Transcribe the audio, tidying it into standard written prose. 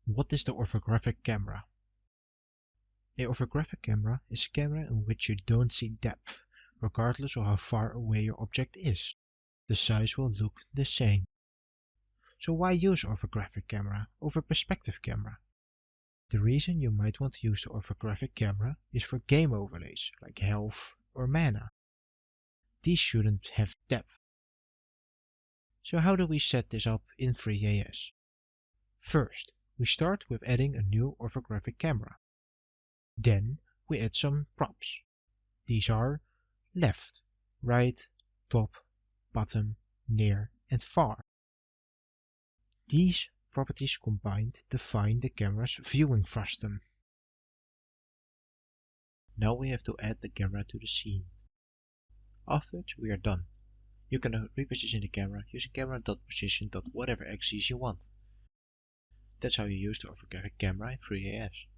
What is the orthographic camera? A orthographic camera is a camera in which you don't see depth, regardless of how far away your object is. The size will look the same. So why use orthographic camera over perspective camera? The reason you might want to use the orthographic camera is for game overlays like health or mana. These shouldn't have depth. So how do we set this up in ThreeJS? First, we start with adding a new orthographic camera. Then we add some props. These are left, right, top, bottom, near and far. These properties combined define the camera's viewing frustum. Now we have to add the camera to the scene. Afterwards we are done. You can reposition the camera using camera.position.whatever axis you want. That's how you use the orthographic camera in ThreeJS.